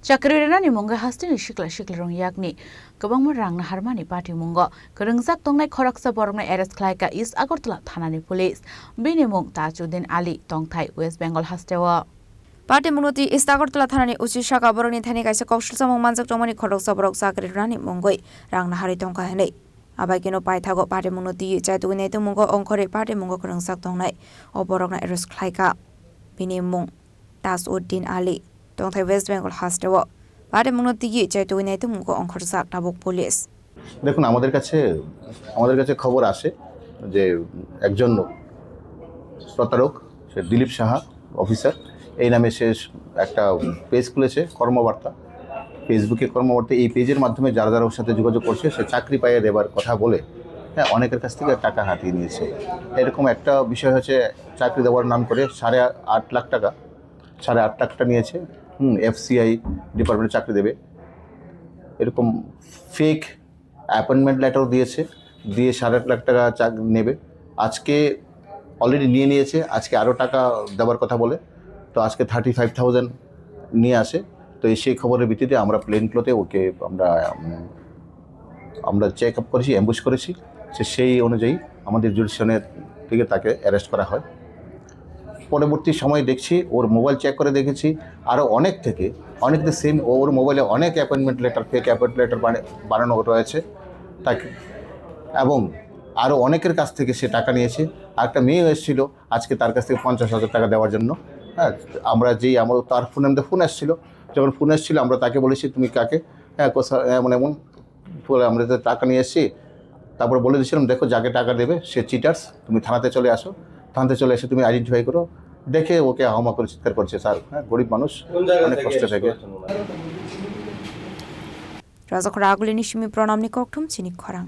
Chakrirani Munga Hastini Shikla Yakni, Kabang Rang Harmani Party Mungo, Kurungzak Tongai Koraksa Borong Eres Klaika East Agortla Thanani Police, Binimung Tajudin Ali, Tongthai, West Bengal Hastewa. Party Munoti is Agortla Thanani Uchishaka Boroni Tanika Kosham Manzak Tomani Koroksa Borok Sakrirani Mungoi, Rang Nahari Tonkahane. Abagino Paitago Party Munoti, Jadunate Mungo Onkore Party Mungo Kurungzak Tongai, or Borong Eres Klaika, Binimung, Tajudin Ali. Tongthai West Bengal Hastewa. Party Munoti, Jadunate Mungo Onkorsak Tabuk Police. দেখুন আমাদের কাছে খবর আসে যে একজন প্রতারক সে Dilip Saha officer এই নামে সে একটা পেজ খুলেছে কর্মবার্তা ফেসবুকে কর্মবার্তা এই পেজের মাধ্যমে যারা ওর সাথে যোগাযোগ করছে সে চাকরি পাইয়ে দেবার কথা বলে হ্যাঁ অনেকের কাছ থেকে টাকা হাতিয়ে নিয়েছে এরকম একটা বিষয় হচ্ছে চাকরি দেওয়ার নাম করে 8.5 লাখ টাকা 8.5 লাখ টাকা নিয়েছে এফসিআই ডিপার্টমেন্টে চাকরি দেবে এরকম ফেক অ্যাপয়েন্টমেন্ট লেটার দিয়েছে দিয়ে 8.5 লাখ টাকা নেবে আজকে অলরেডি নিয়েছে আজকে আরও টাকা দেওয়ার কথা বলে তো আজকে 35,000 নিয়ে আসে তো সেই খবরের ভিত্তিতে আমরা প্লেন ক্লোতে ওকে আমরা চেক আপ করেছি অ্যাম্বুশ করেছি সেই অনুযায়ী আমাদের জুডিশনের থেকে তাকে অ্যারেস্ট করা হয় পরবর্তী সময় দেখছি ওর মোবাইল চেক করে দেখেছি আরও অনেক সেম ওর মোবাইলে অনেক appointment letter fake appointment letter বানানো রয়েছে তাকে এবং আরও অনেকের কাছ থেকে সে টাকা নিয়েছে আর একটা মেয়ে এসেছিল আজকে তার কাছ থেকে 50,000 টাকা দেওয়ার জন্য হ্যাঁ আমরা তার ফোন এসেছিল যখন ফোন এসেছিল আমরা তাকে বলেছি তুমি কাকে হ্যাঁ এমন বলে আমরা তো টাকা নিয়ে এসেছি তারপর বলে দিয়েছিলাম দেখো যাকে টাকা দেবে সে চিটার্স তুমি থানাতে চলে আসো থানাতে চলে এসে তুমি আইডেন্টিফাই করো দেখে ওকে হাওমা করে চিৎকার করছে স্যার হ্যাঁ গরিব মানুষ অনেক কষ্ট থাকে রাজা খরাগুলি নিশমি প্রণাম নিকটম চিনি খরাং